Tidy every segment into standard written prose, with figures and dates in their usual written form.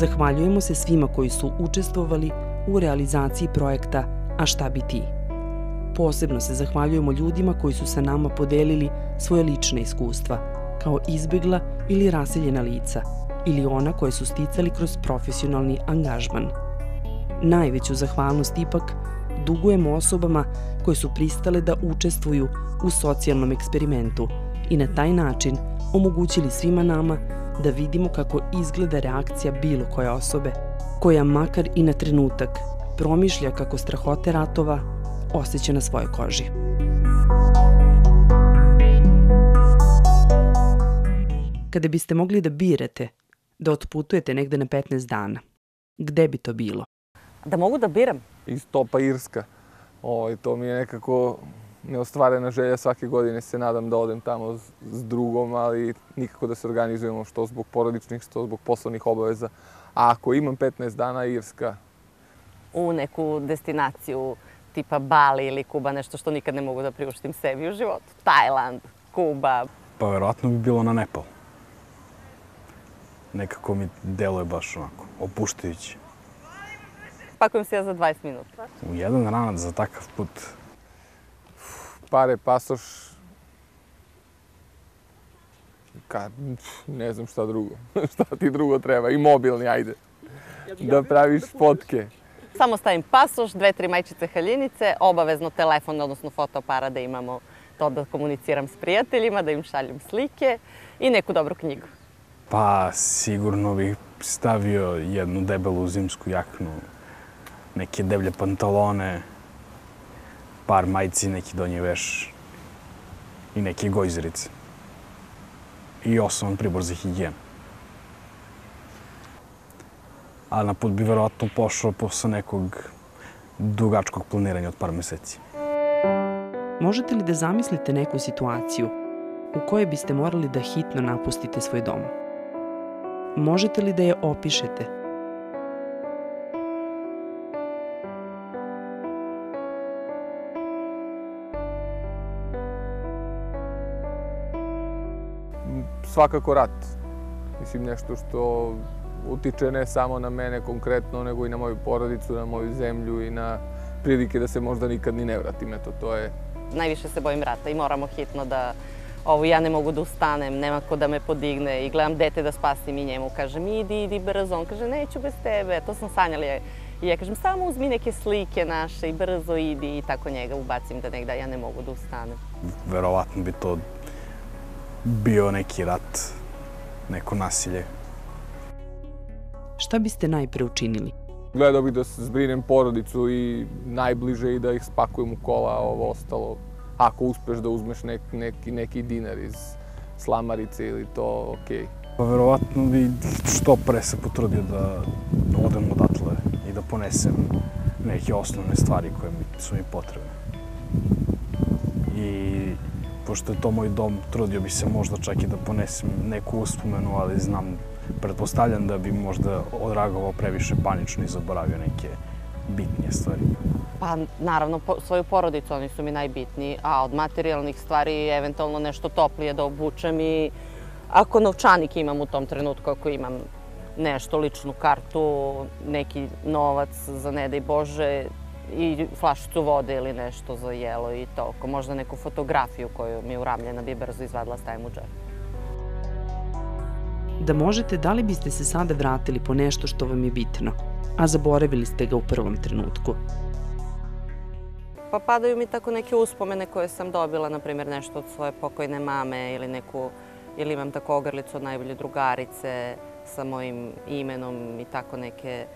Zahvaljujemo se svima koji su učestvovali u realizaciji projekta A šta bi ti? Posebno se zahvaljujemo ljudima koji su sa nama podelili svoje lične iskustva, kao izbegla ili raseljena lica, ili ona koje su sticali kroz profesionalni angažman. Najveću zahvalnost ipak dugujemo osobama koje su pristale da učestvuju u socijalnom eksperimentu i na taj način omogućili svima nama da vidimo kako izgleda reakcija bilo koje osobe, koja makar i na trenutak promišlja kako strahote ratova osjeća na svojoj koži. Kada biste mogli da birate da otputujete negde na 15 dana, gde bi to bilo? Da mogu da biram? Istopa Irska. To mi je nekako neostvarena želja. Svake godine se nadam da odem tamo s drugom, ali nikako da se organizujemo što zbog porodičnih, što zbog poslovnih obaveza. A ako imam 15 dana, Irska. U neku destinaciju tipa Bali ili Kuba, nešto što nikad ne mogu da priuštim sebi u životu. Tajland, Kuba. Pa verovatno bi bilo na Nepal. Nekako mi deluje baš onako opuštajuće. Pakujem se ja za 20 minuta. U jedan ranac za takav put. Pare, pasoš. Ne znam šta drugo. Šta ti drugo treba? I mobilni, ajde. Da praviš fotke. Samo stavim pasoš, 2-3 majčice haljinice, obavezno telefon, odnosno fotoaparat da imamo to da komuniciram s prijateljima, da im šaljem slike i neku dobru knjigu. Pa sigurno bih stavio jednu debelu zimsku jaknu, neke deblje pantalone, par majci, neki donji veš i neke gojzerice. I osnovan pribor za higijenu. A na put bi verovatno pošao posle nekog dugačkog planiranja od par meseci. Možete li da zamislite neku situaciju u kojoj biste morali da hitno napustite svoj dom? Možete li da je opišete? Svakako rat. Mislim, nešto što utiče ne samo na mene konkretno, nego i na moju porodicu, na moju zemlju i na prilike da se možda nikad ni ne vratim. Eto, to je... Najviše se bojim rata i moramo hitno da... ja ne mogu da ustanem, nema ko da me podigne i gledam dete da spasim i njemu kažem idi brzo. On kaže neću bez tebe, to sam sanjala. I ja kažem samo uzmi neke slike naše i brzo idi i tako njega ubacim da negda ja ne mogu da ustanem. Verovatno bi to bio neki rat, neko nasilje. Šta biste najpre učinili? Gledao bih da zbrinem porodicu i najbliže i da ih spakujem u kola, a ovo ostalo. Ako uspeš da uzmeš neki dinar iz slamarice ili to, okej. Pa verovatno bi što pre se potrudio da odem odatle i da ponesem neke osnovne stvari koje su mi potrebne. I pošto je to moj dom, trudio bi se možda čak i da ponesem neku uspomenu, ali pretpostavljam da bi možda odreagovao previše panično i zaboravio neke bitnije stvari. Pa naravno svoju porodicu, oni su mi najbitniji, a od materijalnih stvari eventualno nešto toplije da obučem i ako novčanik imam u tom trenutku, ako imam nešto, ličnu kartu, neki novac za ne daj Bože i flašicu vode ili nešto za jelo i toliko. Možda neku fotografiju koju mi je uramljena bi brzo izvadila, stavim u džep. Da možete, da li biste se sada vratili po nešto što vam je bitno, a zaboravili ste ga u prvom trenutku? Pa padaju mi tako neke uspomene koje sam dobila, na primjer nešto od svoje pokojne mame ili imam tako ogrlicu od najbolje drugarice sa mojim imenom i tako neke,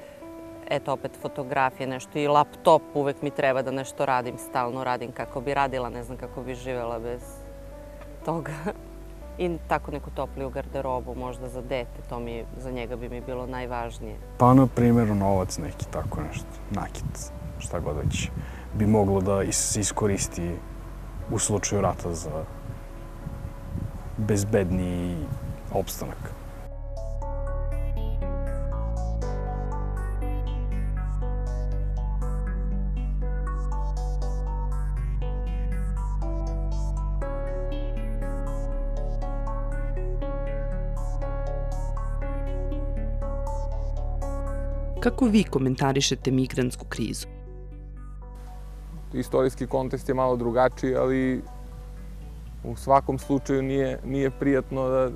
eto opet fotografije, nešto i laptop, uvek mi treba da nešto radim, stalno radim kako bi radila, ne znam kako bi živjela bez toga. I tako neku topliju garderobu, možda za dete, za njega bi mi bilo najvažnije. Pa na primjer novac neki, tako nešto, nakit, šta god već bi moglo da se iskoristi u slučaju rata za bezbedniji opstanak. Kako vi komentarišete migrantsku krizu? Istorijski kontekst je malo drugačiji, ali u svakom slučaju nije prijatno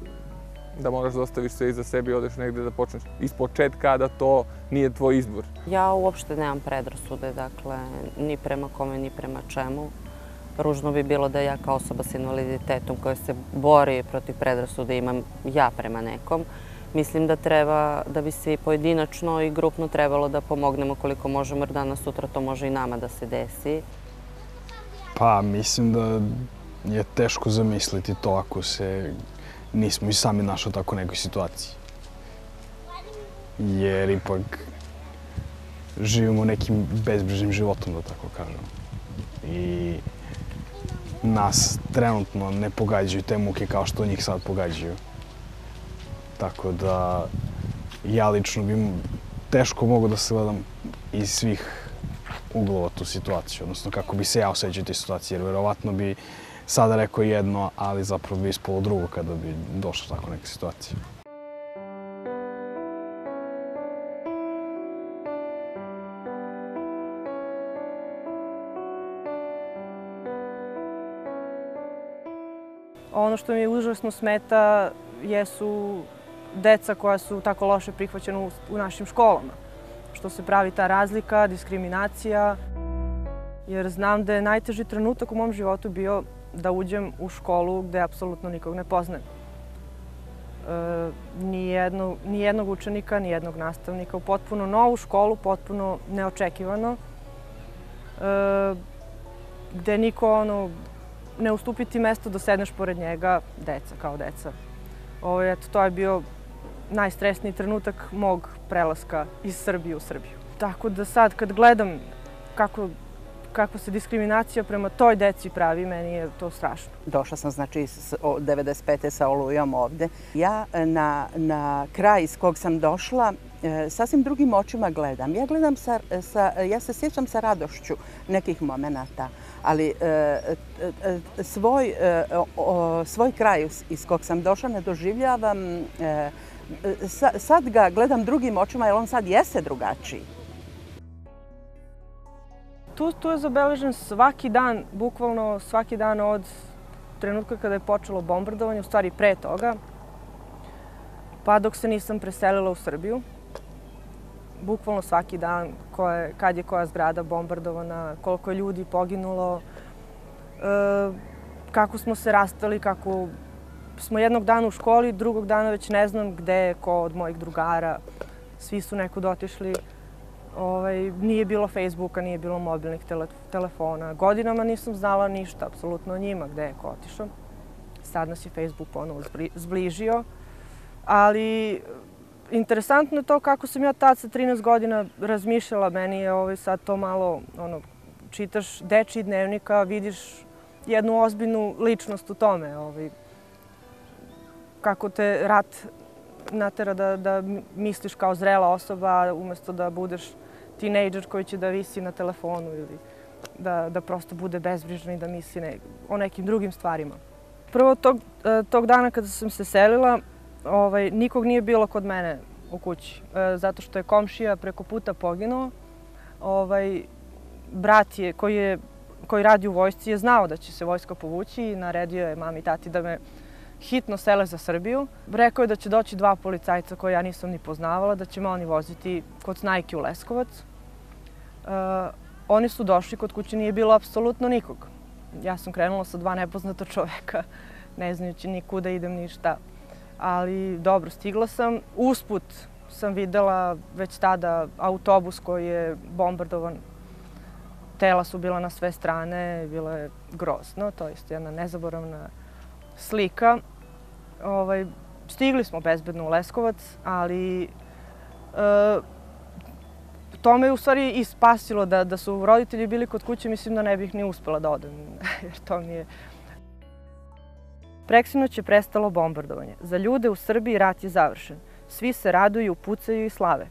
da moraš da ostaviš sve iza sebe i odeš negde da počneš ispočetka, da to nije tvoj izbor. Ja uopšte nemam predrasude, dakle, ni prema kome, ni prema čemu. Ružno bi bilo da ja kao osoba s invaliditetom koja se bori protiv predrasude imam ja prema nekom. Mislim da bi se i pojedinačno i grupno trebalo da pomognemo koliko možemo, jer danas sutra to može i nama da se desi. Pa, mislim da je teško zamisliti to ako se nismo i sami našli u tako nekoj situaciji. Jer ipak živimo nekim bezbrižnim životom, da tako kažem. I nas trenutno ne pogađaju te muke kao što njih sad pogađaju. Tako da ja lično bi teško mogu da se gledam iz svih uglova tu situaciju, odnosno kako bi se ja osjećao u toj situaciji, jer verovatno bi sada rekao jedno, ali zapravo bi ispalo drugo kada bi došla tako neka situacija. Ono što mi užasno smeta jesu deca koja su tako loše prihvaćena u našim školama. Što se pravi ta razlika, diskriminacija. Jer znam da je najteži trenutak u mom životu bio da uđem u školu gde apsolutno nikog ne poznajem. Ni jednog učenika, ni jednog nastavnika. U potpuno novu školu, potpuno neočekivano. Gde niko ne ustupiti mesto da sedneš pored njega, deca kao deca. To je bio najstresniji trenutak mog prelaska iz Srbije u Srbiju. Tako da sad kad gledam kakva se diskriminacija prema toj deci pravi, meni je to strašno. Došla sam znači 95. sa Olujom ovde. Ja na kraj iz kog sam došla sasvim drugim očima gledam. Ja se sjećam sa radošću nekih momenata, ali svoj kraj iz kog sam došla ne doživljavam, sad ga gledam drugim očima jer on sad jeste drugačiji. Tu je zabeležen svaki dan, bukvalno svaki dan od trenutka kada je počelo bombardovanje, u stvari pre toga, pa dok se nisam preselila u Srbiju. Bukvalno svaki dan kad je koja zgrada bombardovana, koliko je ljudi poginulo, kako smo se rastali, kako smo jednog dana u školi, drugog dana već ne znam gde je ko od mojih drugara. Svi su nekud otišli. Nije bilo Facebooka, nije bilo mobilnih telefona. Godinama nisam znala ništa, apsolutno o njima, gde je ko otišao. Sad nas je Facebook ponovo zbližio. Ali interesantno je to kako sam ja tad sa 13 godina razmišljala. Meni je sad to malo, čitaš dečiji dnevnika, vidiš jednu ozbiljnu ličnost u tome. Kako te rat natera da misliš kao zrela osoba, umesto da budeš tinejdžer koji će da visi na telefonu ili da prosto bude bezbrižan i da misli o nekim drugim stvarima. Prvo tog dana kada sam se selila, nikog nije bilo kod mene u kući, zato što je komšija preko puta poginuo. Brat koji radi u vojsci je znao da će se vojska povući i naredio je mami i tati da me hitno sele za Srbiju. Rekao je da će doći 2 policajca koje ja nisam ni poznavala, da će me oni voziti kod Snajke u Leskovac. Oni su došli, kod kuće nije bilo apsolutno nikog. Ja sam krenula sa 2 nepoznata čoveka, ne znajući ni kuda idem, ni šta. Ali dobro, stigla sam. Usput sam videla već tada autobus koji je bombardovan. Tela su bila na sve strane, bilo je grozno, to je jedna nezaboravna slika. Stigli smo bezbedno u Leskovac, ali to me u stvari i spasilo da su roditelji bili kod kuće, mislim da ne bih ni uspela da odem, jer to mi je... Preksinoć je prestalo bombardovanje. Za ljude u Srbiji rat je završen. Svi se raduju, pucaju i slave.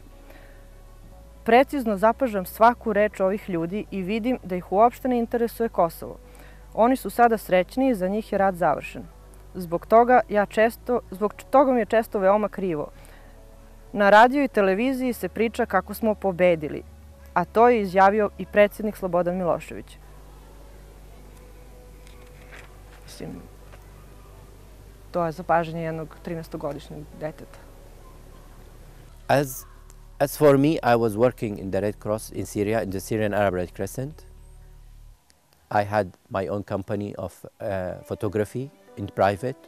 Precizno zapažam svaku reč ovih ljudi i vidim da ih uopšte ne interesuje Kosovo. Oni su sada srećni i za njih je rat završen. Zbog toga mi je često veoma krivo. Na radiju i televiziji se priča kako smo pobedili, a to je izjavio i predsjednik Slobodan Milošević. Mislim, to je zapažanje jednog 13-godišnjeg deteta. As for me, I was working in the Red Cross in Syria, in the Syrian Arab Red Crescent. I had my own company of photography in private.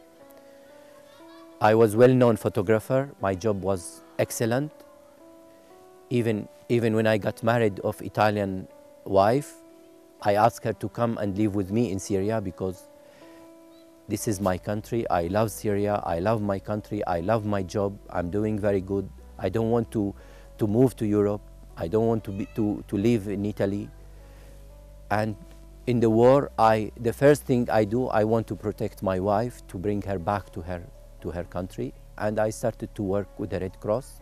I was well-known photographer. My job was excellent. Even when I got married of Italian wife, I asked her to come and live with me in Syria because this is my country. I love Syria. I love my country. I love my job. I'm doing very good. I don't want to move to Europe. I don't want to live in Italy. And in the war, the first thing I do, I want to protect my wife, to bring her back to her country. And I started to work with the Red Cross,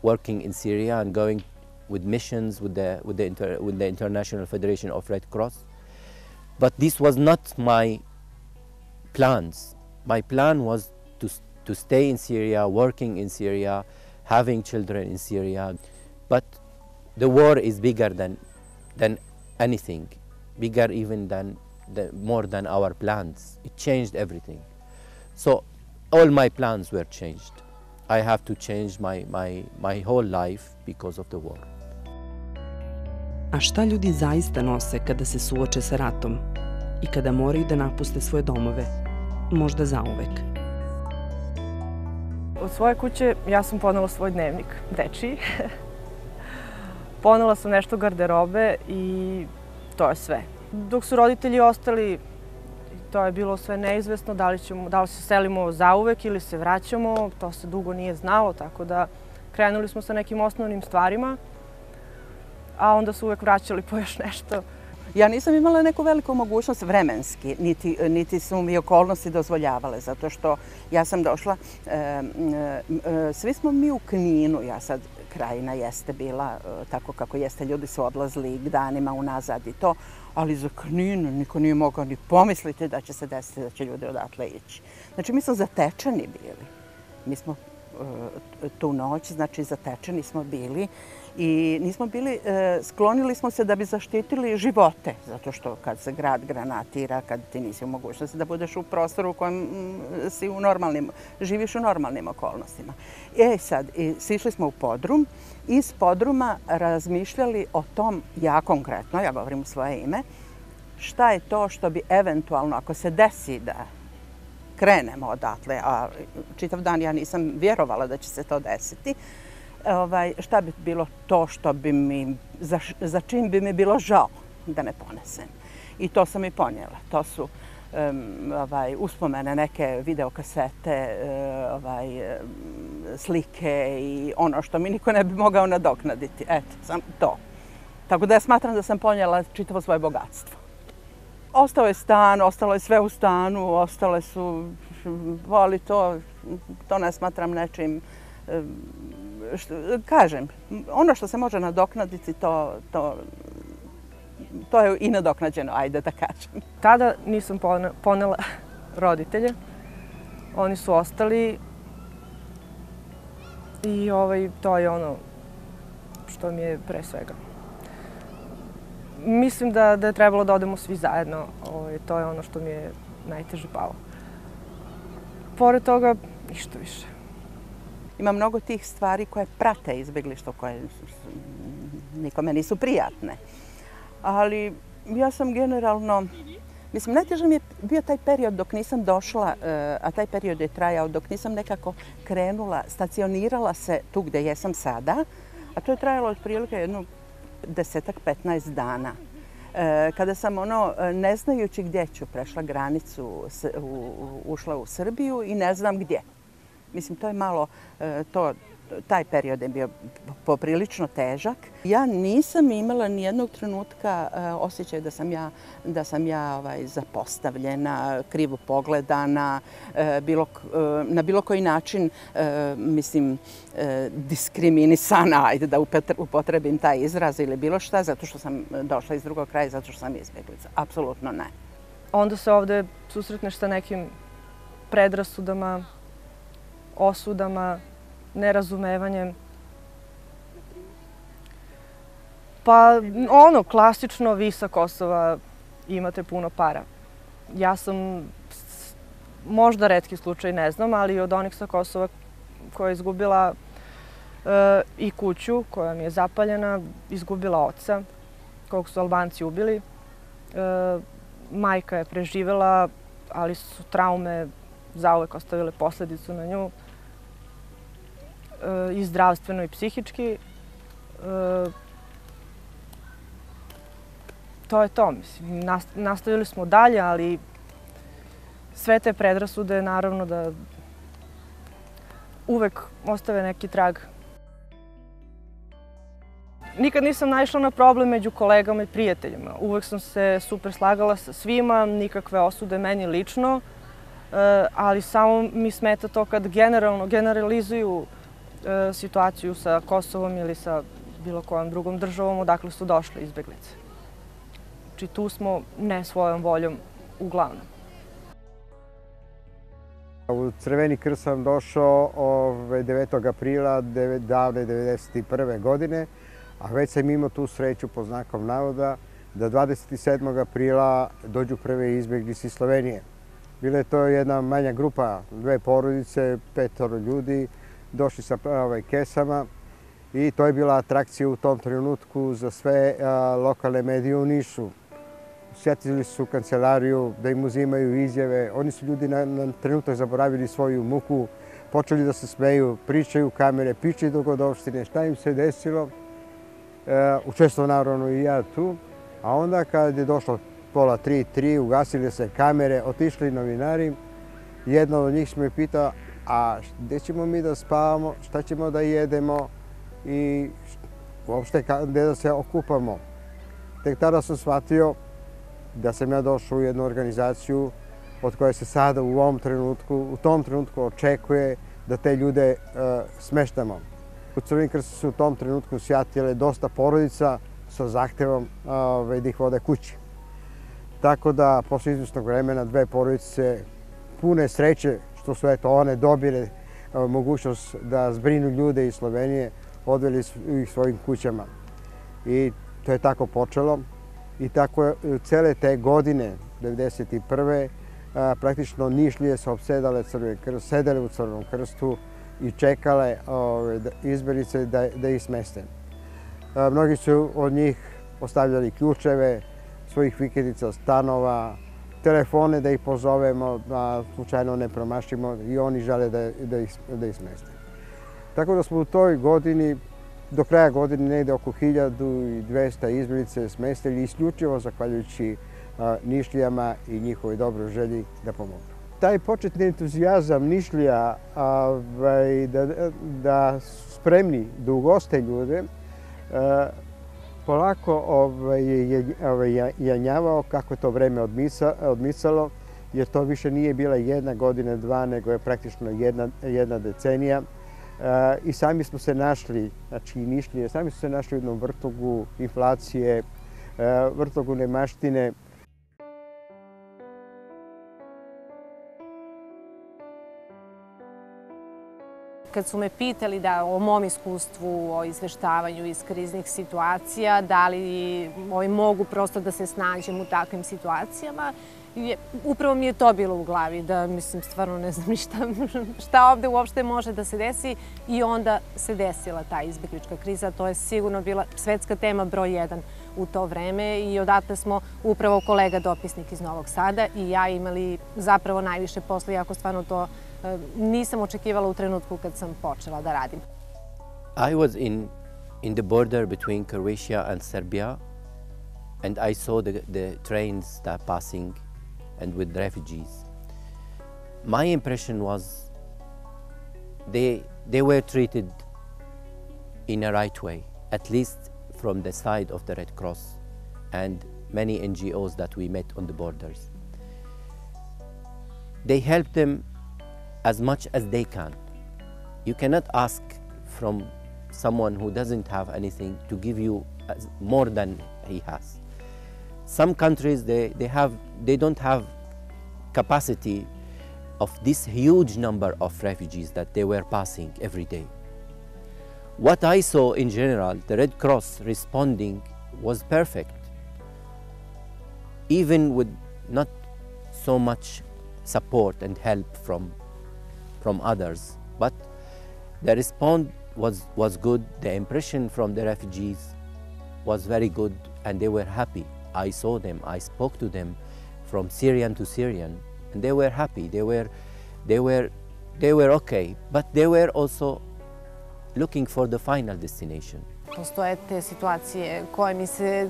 working in Syria and going with missions with the International Federation of Red Cross. But this was not my plans. My plan was to stay in Syria, working in Syria, having children in Syria. But the war is bigger than anything, bigger even more than our plans. It changed everything. So all my plans were changed. I have to change my whole life because of the war. A šta ljudi zaista nose kada se suoče sa ratom i kada moraju da napuste svoje domove, možda zauvek? Od svoje kuće ja sam ponela svoj dnevnik, dečiji. Ponela sam nešto garderobe i to je sve. Dok su roditelji ostali, to je bilo sve neizvesno, da li se selimo zauvek ili se vraćamo, to se dugo nije znalo, tako da krenuli smo sa nekim osnovnim stvarima, a onda su uvek vraćali po još nešto. Ja nisam imala neku veliku mogućnost vremenski, niti su mi okolnosti dozvoljavale, zato što ja sam došla, svi smo mi u Kninu, ja sad, Krajina jeste bila tako kako jeste, ljudi su odlazili danima unazad i to, ali za Knin niko nije mogao ni pomisliti da će se desiti da će ljudi odatle ići. Znači, mi smo zatečeni bili. Mi smo tu noć, znači zatečeni smo bili i nismo bili, sklonili smo se da bi zaštitili živote, zato što kad se grad granatira, kad ti nisi u mogućnosti da budeš u prostoru u kojem si živiš u normalnim okolnostima. Sad, sišli smo u podrum i iz podruma razmišljali o tom, ja konkretno, ja govorim u svoje ime, šta je to što bi eventualno, ako se desi da krenemo odatle, a čitav dan ja nisam vjerovala da će se to desiti, šta bi bilo to što bi za čim bi mi bilo žao da ne ponesem. I to sam i ponijela. To su uspomene, neke videokasete, slike i ono što mi niko ne bi mogao nadoknaditi. Eto, sam to. Tako da ja smatram da sam ponijela čitavo svoje bogatstvo. Ostao je stan, ostalo je sve u stanu, ostale su, ali to ne smatram nečim, kažem, ono što se može nadoknaditi, to je i nadoknađeno, ajde da kažem. Tada nisam ponela roditelje, oni su ostali i to je ono što mi je pre svega. Mislim da je trebalo da odemo svi zajedno. To je ono što mi je najteže palo. Pored toga, ništa više. Ima mnogo tih stvari koje prate izbjeglištvo, koje nikome nisu prijatne. Ali ja sam generalno, mislim, najteže mi je bio taj period dok nisam došla, a taj period je trajao dok nisam nekako krenula, stacionirala se tu gde jesam sada, a to je trajalo otprilike jedno 10-15 dana. Kada sam ne znajući gdje ću, prešla granicu, ušla u Srbiju i ne znam gdje. Mislim, to je malo, taj period je bio poprilično težak. Ja nisam imala ni jednog trenutka osjećaj da sam ja zapostavljena, krivo pogledana, na bilo koji način, mislim, diskriminisana, ajde da upotrebim taj izraz ili bilo šta, zato što sam došla iz drugog kraja, zato što sam izbjeglica. Apsolutno ne. Onda se ovde susretneš sa nekim predrasudama, osudama, nerazumevanjem. Pa ono, klasično, vi sa Kosova imate puno para. Ja sam, možda retki slučaj, ne znam, ali od onih sa Kosova koja je izgubila i kuću koja mi je zapaljena, izgubila oca, kog su Albanci ubili. Majka je preživela, ali su traume zauvek ostavile posledicu na nju. I zdravstveno i psihički. To je to, mislim. Nastavili smo dalje, ali sve te predrasude, naravno da uvek ostave neki trag. Nikad nisam naišla na problem među kolegama i prijateljima. Uvek sam se super slagala sa svima, nikakve osude meni lično, ali samo mi smeta to kad generalizuju situaciju sa Kosovom ili sa bilo kojom drugom državom odakle su došle izbeglice. Znači tu smo ne svojom voljom uglavnom. U Crveni krst sam došao 9. aprila davne 1991. godine, a već sam imao tu sreću, po znakom navoda, da 27. aprila dođu prve izbjeglice iz Slovenije. Bila je to jedna manja grupa, 2 porodice, 5 ljudi, došli sa kesama i to je bila atrakcija u tom trenutku za sve lokalne medije u Nišu. Sjetili su kancelariju da im uzimaju izjave. Oni su ljudi na trenutak zaboravili svoju muku, počeli da se smeju, pričaju kamere, pričaju dogodovštine, šta im se desilo. Učestvovao naravno i ja tu. A onda kad je došlo 2:30, ugasili se kamere, otišli novinari. Jedna od njih me pita, a gdje ćemo mi da spavamo, šta ćemo da jedemo i uopšte gdje da se okupamo. Tek tada sam shvatio da sam ja došao u jednu organizaciju od koje se sada u tom trenutku očekuje da te ljude smeštamo. U Crveni krst su u tom trenutku sjatile dosta porodica sa zahtevom da ih vode kući. Tako da, posle izvjesnog vremena, 2 porodice pune sreće što su one dobile mogućnost da zbrinu ljude iz Slovenije, odveli ih svojim kućama. I to je tako počelo. I tako cele te godine, 1991. Praktično Nišlije su opsedale Crveni krst, sedele u Crvenom krstu i čekale izbjeglice da ih smeste. Mnogi su od njih ostavljali ključeve svojih vikendica, stanova, telefone da ih pozovemo, da slučajno ne promašimo i oni žele da ih smeste. Tako da smo u toj godini, do kraja godine, negde oko 1200 izbjeglice smestili isključivo zahvaljujući Nišlijama i njihovoj dobroj želji da pomognu. Taj početni entuzijazam Nišlija da su spremni da ugoste ljude polako je janjavao kako je to vreme odmicalo, jer to više nije bila 1 godina, 2, nego je praktično jedna decenija. I sami smo se našli, znači i Nišlije, sami smo se našli u jednom vrtogu inflacije, vrtogu nemaštine. Kad su me pitali o mom iskustvu, o izveštavanju iz kriznih situacija, da li mogu prosto da se snađem u takvim situacijama, upravo mi je to bilo u glavi, da mislim stvarno ne znam ni šta ovde uopšte može da se desi i onda se desila ta izbeglička kriza. To je sigurno bila svetska tema broj 1 u to vreme i odatle smo upravo kolega dopisnik iz Novog Sada i ja imali zapravo najviše posla, iako stvarno to nisam očekivala u trenutku kad sam počela da radim. I was in the border between Croatia and Serbia and I saw the trains that passing and with refugees. My impression was they were treated in a right way, at least from the side of the Red Cross and many NGOs that we met on the borders. They helped them as much as they can. You cannot ask from someone who doesn't have anything to give you more than he has. Some countries, they don't have capacity of this huge number of refugees that they were passing every day. what I saw in general, the Red Cross responding was perfect, even with not so much support and help from others. But the response was good. The impression from the refugees was very good, and they were happy. I saw them, I spoke to them from Syrian to Syrian, and they were happy. They were okay, but they were also looking for the final destination. Postoje te situacije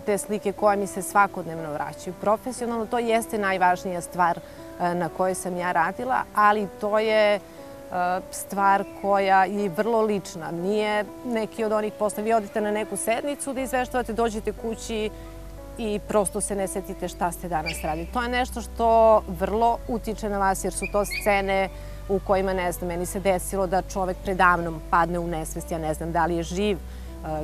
te slike koje mi se svakodnevno vraćaju. Profesionalno to jeste najvažnija stvar na kojoj sam ja radila, ali to je stvar koja je vrlo lična. Nije neki od onih posla. Vi odete na neku sednicu da izveštavate, dođete kući i prosto se ne setite šta ste danas radili. To je nešto što vrlo utiče na vas, jer su to scene u kojima, ne znam, meni se desilo da čovek predavnom padne u nesvest, ja ne znam da li je živ.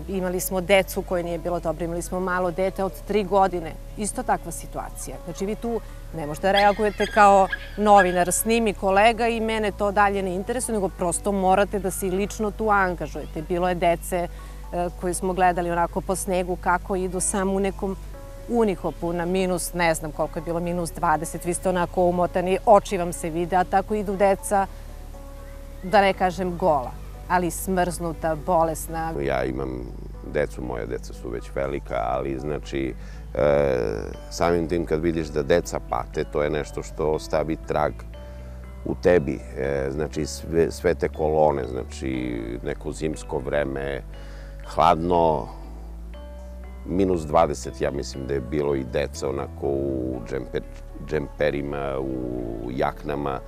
Imali smo decu koje nije bilo dobro, imali smo malo dete od 3 godine. Isto takva situacija. Znači vi tu ne možete da reagujete kao novinar, snimi kolega i mene to dalje ne interesuje, nego prosto morate da se lično tu angažujete. Bilo je dece koji smo gledali onako po snegu kako idu samo u nekom unihopu na minus, ne znam koliko je bilo, minus 20, vi ste onako umotani, oči vam se vide, a tako idu deca, da ne kažem gola, ali smrznuta, bolesna. Ja imam decu, moja deca su već velika, ali znači samim tim kad vidiš da deca pate, to je nešto što ostavi trag u tebi. Znači sve te kolone, znači neko zimsko vreme, hladno, minus 20, ja mislim da je bilo i deca onako u džemperima, u jaknama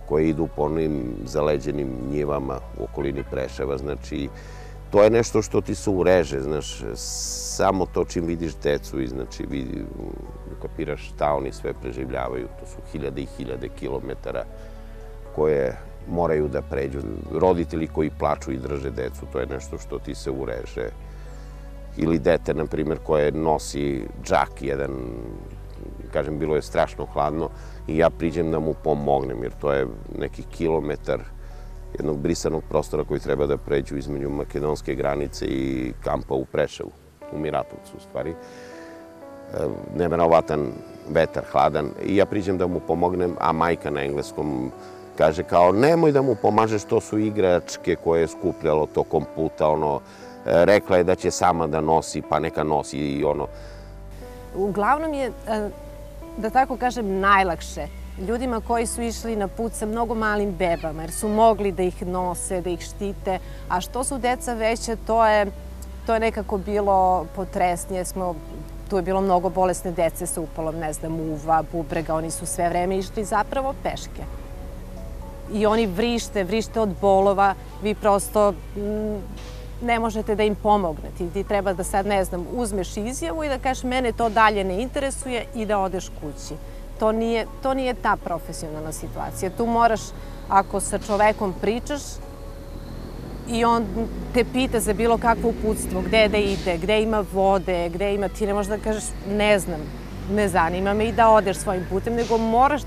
koje idu po onim zaleđenim njivama u okolini Preševa. Znači, to je nešto što ti se ureže, znaš, samo to čim vidiš decu i znači kapiraš šta oni sve preživljavaju. To su hiljade i hiljade kilometara koje moraju da pređu. Roditelji koji plaču i drže decu, to je nešto što ti se ureže. Ili dete, na primjer, koje nosi džak jedan, kažem, bilo je strašno hladno i ja priđem da mu pomognem, jer to je neki kilometar jednog brisanog prostora koji treba da pređu između makedonske granice i kampa u Preševu, u Miratovcu u stvari. Neverovatan vetar, hladan, i ja priđem da mu pomognem, a majka na engleskom kaže kao nemoj da mu pomažeš, to su igračke koje je skupljalo tokom puta, ono, rekla je da će sama da nosi, pa neka nosi i ono. Uglavnom je, da tako kažem, najlakše ljudima koji su išli na put sa mnogo malim bebama, jer su mogli da ih nose, da ih štite, a što su deca veće, to je nekako bilo potresnije. Tu je bilo mnogo bolesne dece sa upalom, ne znam, uva, bubrega, oni su sve vreme išli zapravo peške. I oni vrište od bolova, vi prosto ne možete da im pomognete. Ti treba da sad, ne znam, uzmeš izjavu i da kažeš mene to dalje ne interesuje i da odeš kući. To nije ta profesionalna situacija. Tu moraš, ako sa čovekom pričaš i on te pita za bilo kakvo uputstvo, gde da ide, gde ima vode, gde ima, ti ne možeš da kažeš ne znam, ne zanima me i da odeš svojim putem, nego moraš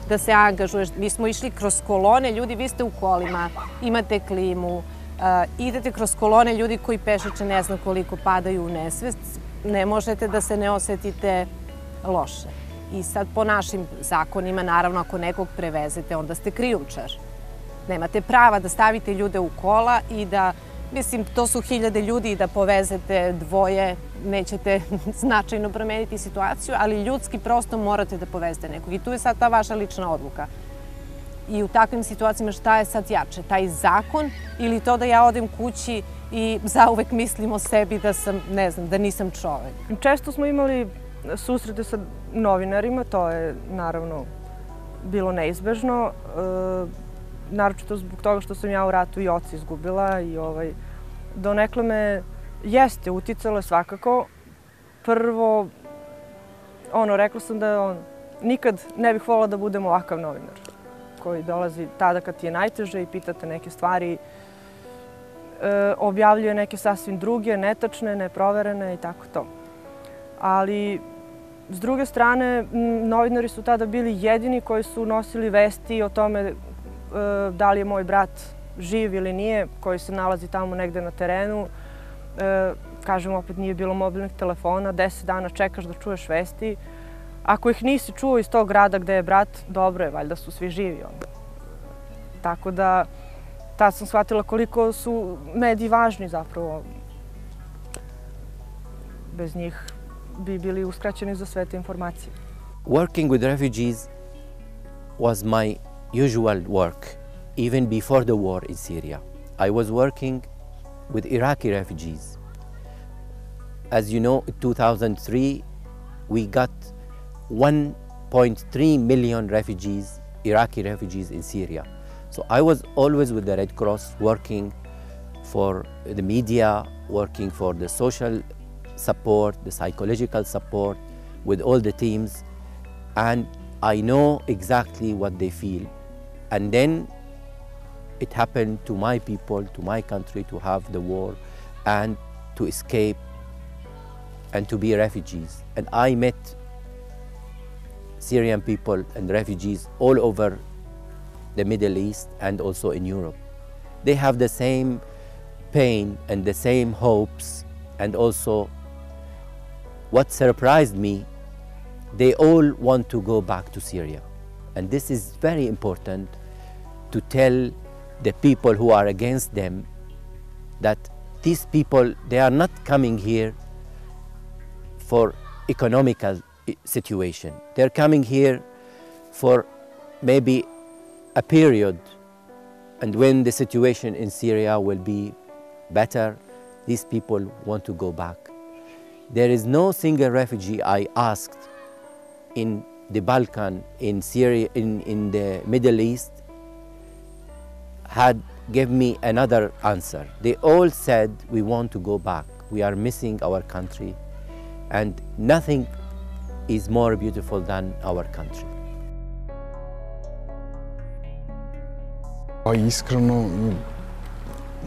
da se angažuješ. Mi smo išli kroz kolone, ljudi, vi ste u kolima, imate klimu, idete kroz kolone, ljudi koji pešače ne znam koliko padaju u nesvest, ne možete da se ne osetite loše. I sad po našim zakonima, naravno, ako nekog prevezete, onda ste krijumčar. Nemate prava da stavite ljude u kola i da, mislim, to su hiljade ljudi i da povezete dvoje, nećete značajno promeniti situaciju, ali ljudski prosto morate da povezete nekog. I tu je sad ta vaša lična odluka. I u takvim situacijama šta je sad jače? Taj zakon ili to da ja odem kući i zauvek mislim o sebi da sam, ne znam, da nisam čovek? Često smo imali susrete sa novinarima, to je naravno bilo neizbežno. Naročito zbog toga što sam ja u ratu i oca izgubila i donekle me jeste uticalo svakako. Prvo, rekla sam da nikad ne bih volila da budem ovakav novinar koji dolazi tada kad ti je najteže i pitate neke stvari, objavljuje neke sasvim druge, netačne, neproverene i tako to. Ali, s druge strane, novinari su tada bili jedini koji su nosili vesti o tome da li je moj brat živ ili nije, koji se nalazi tamo negde na terenu. Kažem, opet nije bilo mobilnih telefona, 10 dana čekaš da čuješ vesti. Ako ih nisi čuo iz tog grada gde je brat, dobro je, valjda su svi živi. Tako da, tad sam shvatila koliko su mediji važni zapravo. Bez njih bi bili uskraćeni za sve te informacije. Working with refugees was my usual work, even before the war in Syria. I was working with Iraqi refugees. As you know, in 2003, we got 1.3 million refugees, Iraqi refugees in Syria. So I was always with the Red Cross, working for the media, working for the social support, the psychological support with all the teams. And I know exactly what they feel. And then it happened to my people, to my country, to have the war and to escape and to be refugees. And I met Syrian people and refugees all over the Middle East and also in Europe. They have the same pain and the same hopes, and also what surprised me, they all want to go back to Syria. And this is very important to tell the people who are against them that these people, they are not coming here for economical situation. They're coming here for maybe a period, and when the situation in Syria will be better, these people want to go back. There is no single refugee I asked in the Balkan, in Syria, in the Middle East, had given me another answer. They all said, we want to go back. We are missing our country, and nothing is more beautiful than our country. Iskreno,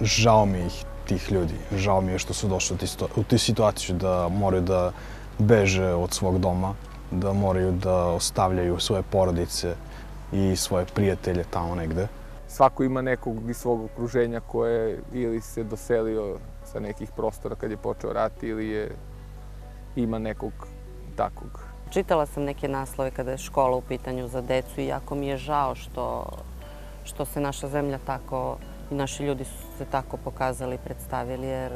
žao mi je tih ljudi. Žao mi je što su došli u tu situaciju da moraju da beže od svog doma, da moraju da ostavljaju svoje porodice i svoje prijatelje tamo negde. Svako ima nekog iz svog okruženja koje ili se doselio sa nekih prostora kad je počeo rat ili ima nekog takvog. Čitala sam neke naslove kada je škola u pitanju za decu i jako mi je žao što se naša zemlja tako i naši ljudi su se tako pokazali i predstavili, jer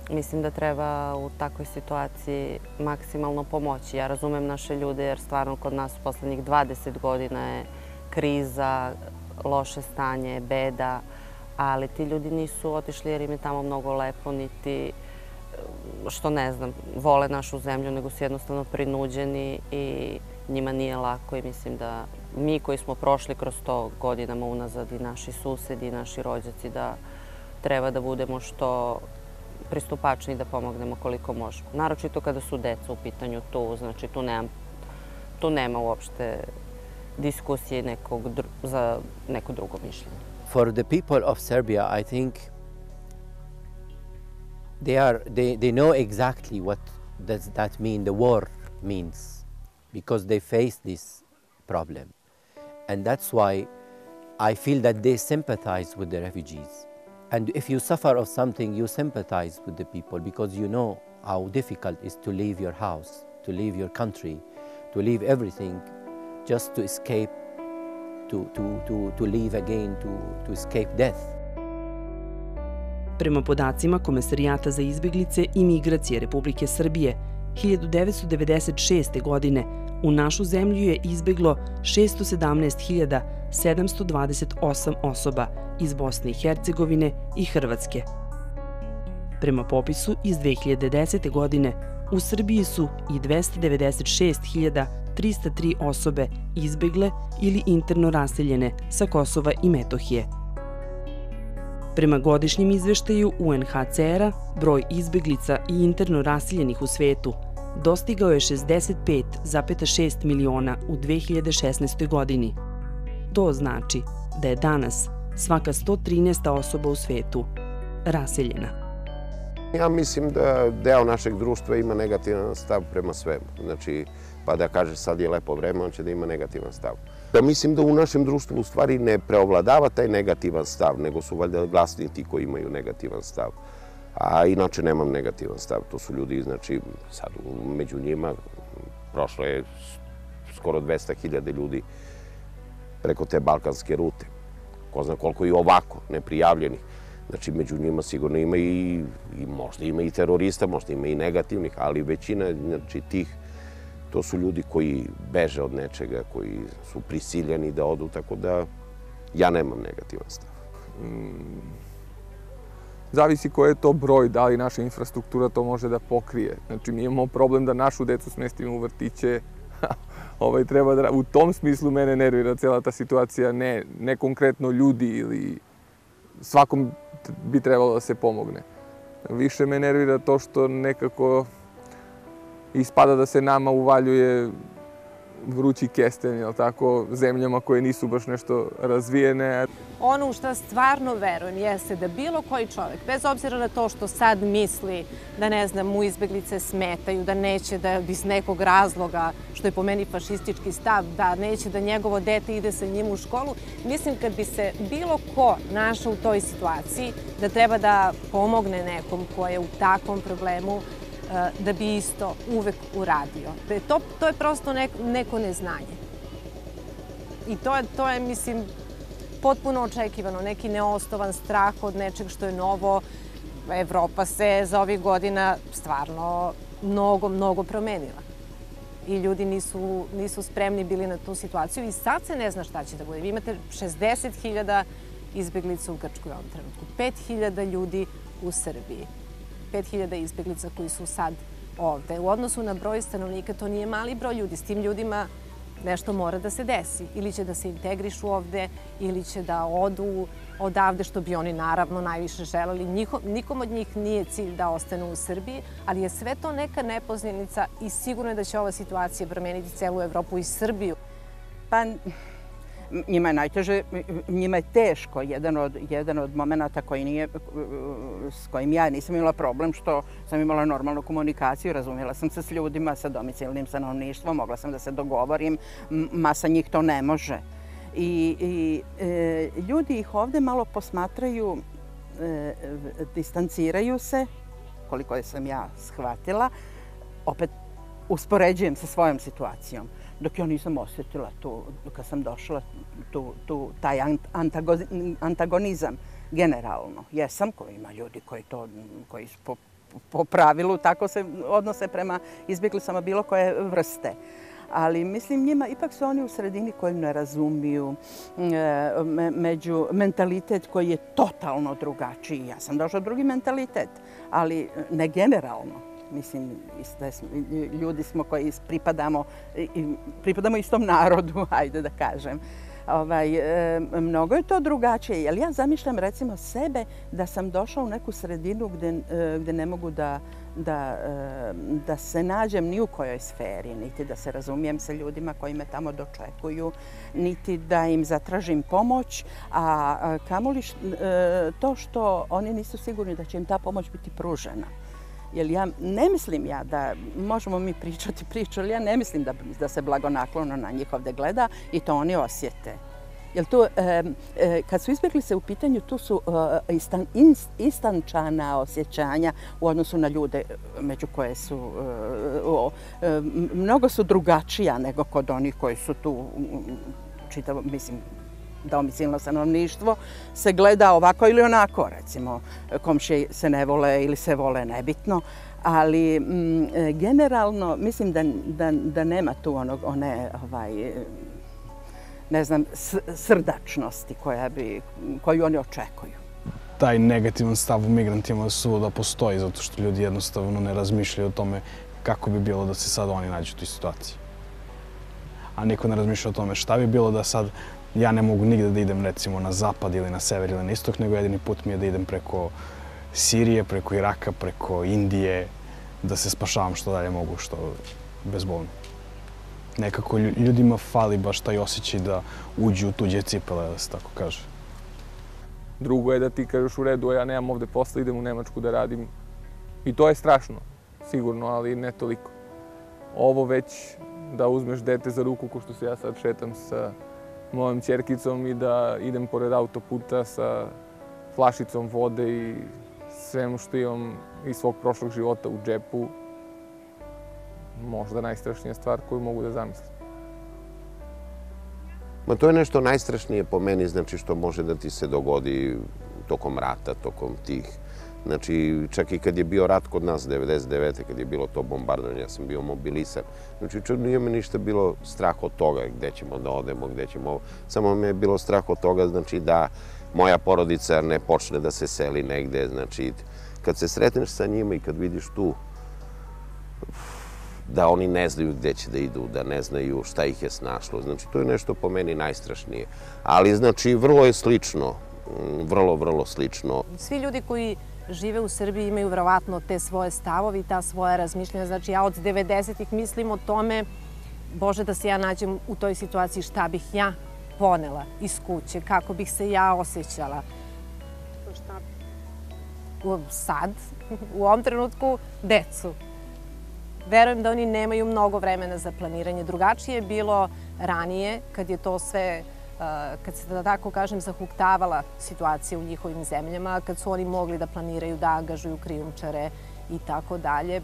mislim da treba u takvoj situaciji maksimalno pomoći. Ja razumem naše ljude jer stvarno kod nas u poslednjih 20 godina je kriza, loše stanje, beda, ali ti ljudi nisu otišli jer im je tamo mnogo lepo, niti što ne znam, vole našu zemlju, nego su jednostavno prinuđeni i njima nije lako i mislim da mi koji smo prošli kroz to godinama unazad i naši susedi i naši rođaci da treba da budemo što pristupačni da pomognemo koliko možemo. Naročito kada su deca u pitanju tu, znači tu nema uopšte diskusije za neko drugo mišljenje. For the people of Serbia, I think they know exactly what does that mean, the war means, because they face this problem. And that's why I feel that they sympathize with the refugees. And if you suffer of something, you sympathize with the people because you know how difficult it is to leave your house, to leave your country, to leave everything just to escape, to live again, to escape death. Prema podacima Komesarijata za izbeglice i migracije Republike Srbije, 1996. godine u našu zemlju je izbeglo 617.728 osoba iz Bosne i Hercegovine i Hrvatske. Prema popisu iz 2010. godine u Srbiji su i 296.303 osobe izbegle ili interno raseljene sa Kosova i Metohije. Prema godišnjem izveštaju UNHCR-a, broj izbeglica i interno raseljenih u svetu dostigao je 65,6 miliona u 2016. godini. To znači da je danas svaka 113. osoba u svetu raseljena. Ja mislim da deo našeg društva ima negativan stav prema svemu. Znači, pa da kaže sad je lepo vreme, on će da ima negativan stav. Ja mislim da u našem društvu u stvari ne preovladava taj negativan stav, nego su valjda glasni ti koji imaju negativan stav. A inače nemam negativan stav. To su ljudi, znači, sad među njima prošlo je skoro 200.000 ljudi preko te balkanske rute. Ko zna koliko i ovako, neprijavljenih. Znači, među njima sigurno ima i možda ima i terorista, možda ima i negativnih, ali većina, znači, tih, to su ljudi koji beže od nečega, koji su prisiljeni da odu, tako da ja nemam negativan stav. Zavisi koji je to broj, da li naša infrastruktura to može da pokrije. Znači, mi imamo problem da našu decu smestimo u vrtiće. U tom smislu mene nervira cijela ta situacija, ne konkretno ljudi ili svakom bi trebalo da se pomogne. Više me nervira to što nekako ispada da se nama uvaljuje vrući kesten, jel tako, zemljama koje nisu baš nešto razvijene. Ono u što stvarno verujem jeste da bilo koji čovjek, bez obzira na to što sad misli da, ne znam, mu izbeglice smetaju, da neće da iz nekog razloga, što je po meni fašistički stav, da neće da njegovo dete ide sa njim u školu, mislim kad bi se bilo ko našao u toj situaciji, da treba da pomogne nekom ko je u takvom problemu, da bi isto uvek uradio. To je prosto neko neznanje. I to je, mislim, potpuno očekivano. Neki neosnovan strah od nečeg što je novo. Evropa se za ovih godina stvarno mnogo promenila. I ljudi nisu spremni bili na tu situaciju i sad se ne zna šta će da bude. Vi imate 60.000 izbeglica u Grčkoj u ovom trenutku, 5.000 ljudi u Srbiji. 5.000 izbeglica koji su sad ovde. U odnosu na broj stanovnika to nije mali broj ljudi. S tim ljudima nešto mora da se desi. Ili će da se integrišu ovde, ili će da odu odavde, što bi oni naravno najviše želeli. Nikom od njih nije cilj da ostanu u Srbiji, ali je sve to neka nepoznanica i sigurno je da će ova situacija promeniti celu Evropu i Srbiju. Pa, njima je najteže, njima je teško. Jedan od momenta s kojim ja nisam imala problem, što sam imala normalnu komunikaciju, razumjela sam se s ljudima, sa domicilnim stanovništvom, mogla sam da se dogovorim, masa njih to ne može. I ljudi ih ovde malo posmatraju, distanciraju se, koliko sam ja shvatila, opet uspoređujem sa svojom situacijom. Dok ja nisam osjetila tu, kad sam došla, taj antagonizam generalno. Jesam, koji ima ljudi koji po pravilu tako se odnose prema izbjeglicama bilo koje vrste. Ali mislim njima, ipak su oni u sredini koji ne razumiju, među mentalitet koji je totalno drugačiji. Ja sam došla drugi mentalitet, ali ne generalno. Mislim, ljudi smo koji pripadamo istom narodu, ajde da kažem. Mnogo je to drugačije, jer ja zamišljam recimo sebe da sam došla u neku sredinu gde ne mogu da se nađem ni u kojoj sferi, niti da se razumijem sa ljudima koji me tamo dočekuju, niti da im zatražim pomoć, a kamoli to što oni nisu sigurni da će im ta pomoć biti pružena. Jer ja ne mislim da možemo mi pričati priču, ali ja ne mislim da se blagonaklono na njih ovde gleda i to oni osjete. Jer tu, kad su izbjeglice u pitanju, tu su istančana osjećanja u odnosu na ljude među koje su, mnogo su drugačija nego kod onih koji su tu, čitavo, mislim, domicilno stanovništvo se gleda ovako ili onako, recimo komšije se ne vole ili se vole, nebitno, ali generalno mislim da nema tu one, ne znam, srdačnosti koju oni očekuju. Taj negativan stav u migrantima svuda postoji, zato što ljudi jednostavno ne razmišljaju o tome kako bi bilo da se sad oni nađu u toj situaciji. A niko ne razmišlja o tome šta bi bilo da sad ja ne mogu nigde da idem recimo na zapad ili na sever ili na istok, nego jedini put mi je da idem preko Sirije, preko Iraka, preko Indije, da se spašavam što dalje mogu, što bezbolno. Nekako ljudima fali baš taj osjećaj da uđu u tuđe cipele, da se tako kaže. Drugo je da ti kažeš u redu, a ja nemam ovde posla, idem u Nemačku da radim. I to je strašno, sigurno, ali ne toliko. Ovo već da uzmeš dete za ruku, ko što se ja sad šetam sa mojom ćerkicom i da idem pored autoputa sa flašicom vode i svemu što imam iz svog prošlog života u džepu. Možda najstrašnija stvar koju mogu da zamislim. Ma to je nešto najstrašnije po meni, znači što može da ti se dogodi tokom rata, tokom tih. Znači, čak i kad je bio rat kod nas 99. kad je bilo to bombardovanje, ja sam bio mobilisan. Znači, nije me ništa bilo strah od toga gde ćemo da odemo, gde ćemo... Samo me je bilo strah od toga, znači, da moja porodica ne počne da se seli negde. Znači, kad se sretneš sa njima i kad vidiš tu da oni ne znaju gde će da idu, da ne znaju šta ih je snašlo. Znači, to je nešto po meni najstrašnije. Ali, znači, vrlo je slično. Vrlo slično. Svi ljudi koji žive u Srbiji imaju verovatno te svoje stavove i ta svoja razmišljanja. Znači, ja od 90-ih mislim o tome, Bože, da se ja nađem u toj situaciji, šta bih ja ponela iz kuće, kako bih se ja osjećala. Sad, u ovom trenutku, decu. Verujem da oni nemaju mnogo vremena za planiranje. Drugačije je bilo ranije, kad je to sve, kad se, da tako kažem, zahuktavala situacija u njihovim zemljama, kad su oni mogli da planiraju, da angažuju krijumčare i tako dalje,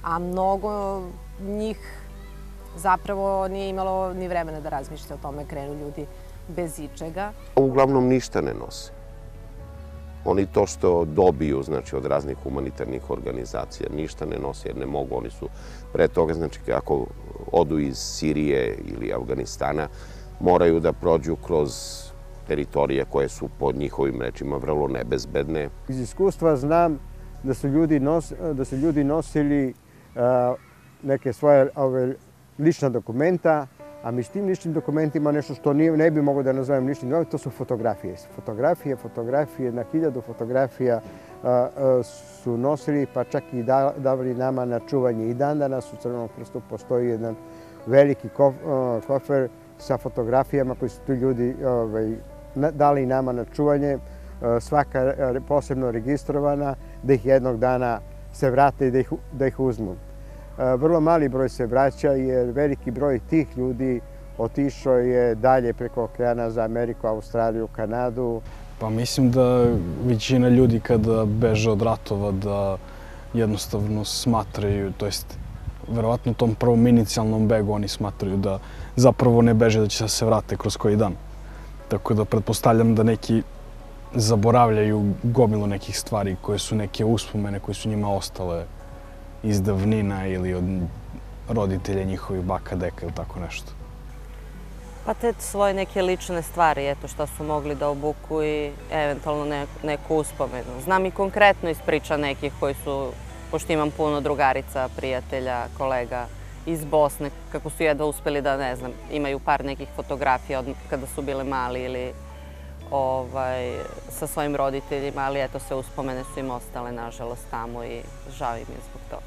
a mnogo njih zapravo nije imalo ni vremena da razmišlja o tome, krenu ljudi bez ičega. Uglavnom ništa ne nose. Oni to što dobiju, znači, od raznih humanitarnih organizacija, ništa ne nose jer ne mogu. Oni su pre toga, znači, ako odu iz Sirije ili Afganistana, moraju da prođu kroz teritorije koje su pod njihovim rečima vrlo nebezbedne. Iz iskustva znam da su ljudi nosili neke svoje lična dokumenta, a među tim ličnim dokumentima nešto što ne bi mogao da nazovem ličnim dokumentima, to su fotografije. Fotografije, na 1000 fotografija su nosili, pa čak i davali nama na čuvanje. I dan danas u Crvenom krstu postoji jedan veliki kofer sa fotografijama koji su tu ljudi dali nama na čuvanje, svaka posebno registrovana, da ih jednog dana se vrate i da ih uzmu. Vrlo mali broj se vraća jer veliki broj tih ljudi otišao je dalje preko okeana za Ameriku, Australiju, Kanadu. Pa mislim da većina ljudi kada beže od ratova da jednostavno smatraju, to jest verovatno u tom prvom inicijalnom begu oni smatraju da zapravo ne beže, da će da se vrate kroz koji dan. Tako da pretpostavljam da neki zaboravljaju gomilu nekih stvari koje su neke uspomene koje su njima ostale iz davnina ili od roditelja njihovih, baka, deka ili tako nešto. Pa te svoje neke lične stvari, eto što su mogli da obuku i eventualno neku uspomenu. Znam i konkretno iz priča nekih koji su, pošto imam puno drugarica, prijatelja, kolega iz Bosne, kako su jedva uspeli da, ne znam, imaju par nekih fotografija od kada su bile mali ili sa svojim roditeljima, ali eto sve uspomene su im ostale, nažalost, tamo i žao im je zbog toga.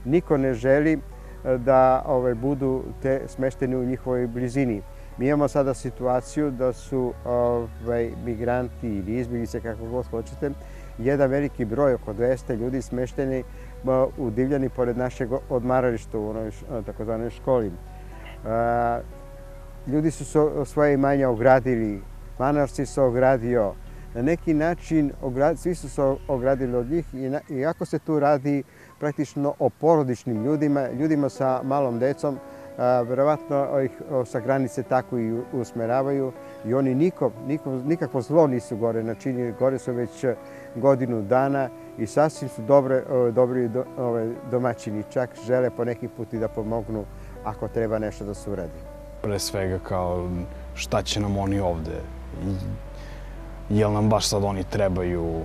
Niko ne želi da budu smešteni u njihovoj blizini. Mi imamo sada situaciju da su migranti ili izbjeglice, kako god hoćete, jedan veliki broj, oko 200 ljudi smešteni u Divljani pored našeg odmarališta u onoj takozvanoj školi. Ljudi su svoje imanja ogradili, Manastir se ogradio. Na neki način svi su se ogradili od njih, iako se tu radi praktično o porodičnim ljudima, ljudima sa malom decom, verovatno ih sa granice tako i usmeravaju i oni nikakvo zlo nisu gore načinili, gore su već godinu dana i sasvim su dobri domaćini, čak žele po neki put i da pomognu ako treba nešto da se uradi. Pre svega kao šta će nam oni ovde, jel nam baš sad oni trebaju,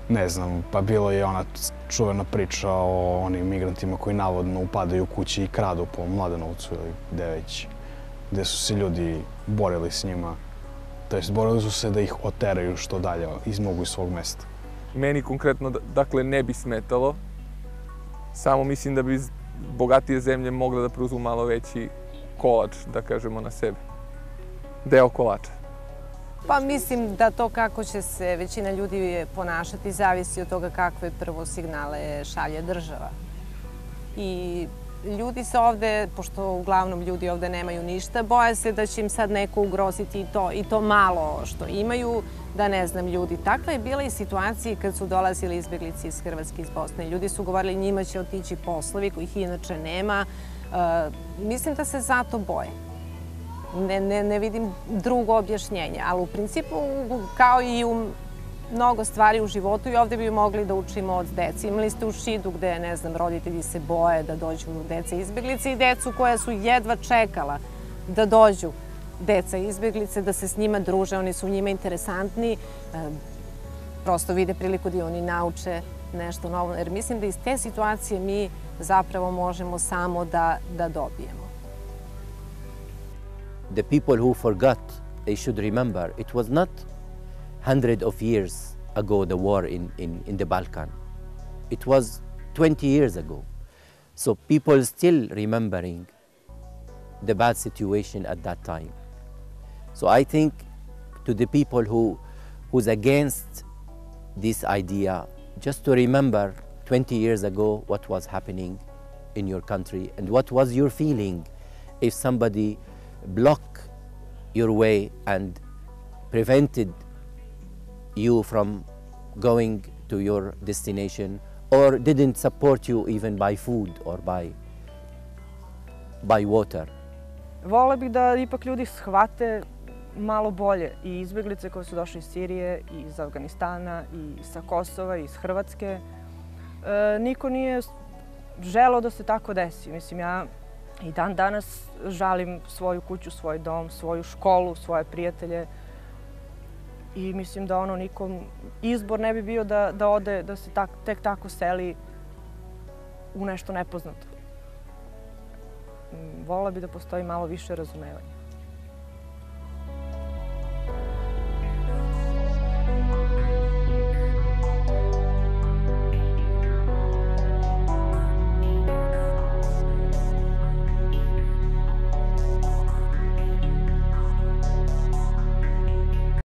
ne znam, pa bilo je ona čuvena priča o onim migrantima koji navodno upadaju u kući i kradu po Mladenovcu ili gde već, gde su se ljudi borili s njima. To jest, borili su se da ih oteraju što dalje mogu iz svog mesta. Meni konkretno, dakle, ne bi smetalo. Samo mislim da bi bogatije zemlje mogle da preuzmu malo veći kolač, da kažemo, na sebe. Deo kolača. Pa mislim da to kako će se većina ljudi ponašati zavisi od toga kakve prvo signale šalje država. I ljudi se ovde, pošto uglavnom ljudi ovde nemaju ništa, boje se da će im sad neko ugroziti i to malo što imaju, da ne znam ljudi. Takva je bila i situacija kad su dolazili izbeglici iz Hrvatske, iz Bosne. Ljudi su govorili njima će otići poslovi kojih inače nema. Mislim da se zato boje. Ne vidim drugo objašnjenje, ali u principu kao i u mnogo stvari u životu i ovde bi mogli da učimo od dece. Imali ste u Šidu gde, ne znam, roditelji se boje da dođu dece izbeglice i decu koja su jedva čekala da dođu deca izbeglice, da se s njima druže, oni su njima interesantni, prosto vide priliku da oni nauče nešto novo. Jer mislim da iz te situacije mi zapravo možemo samo da dobijemo. The people who forgot, they should remember, it was not hundreds of years ago the war in the Balkan. It was 20 years ago. So people still remembering the bad situation at that time. So I think to the people who's against this idea, just to remember 20 years ago what was happening in your country and what was your feeling if somebody blocked your way and prevented you from going to your destination or didn't support you even by food or by water. Vole bih da ipak ljudi shvate malo bolje i izbeglice koje su došle iz Sirije, i iz Afganistana, i sa Kosova, i iz Hrvatske. Niko nije želeo da se tako desi. Mislim, ja i dan danas žalim svoju kuću, svoj dom, svoju školu, svoje prijatelje. I mislim da nikom izbor ne bi bio da ode, da se tek tako seli u nešto nepoznato. Volela bi da postoji malo više razumevanja.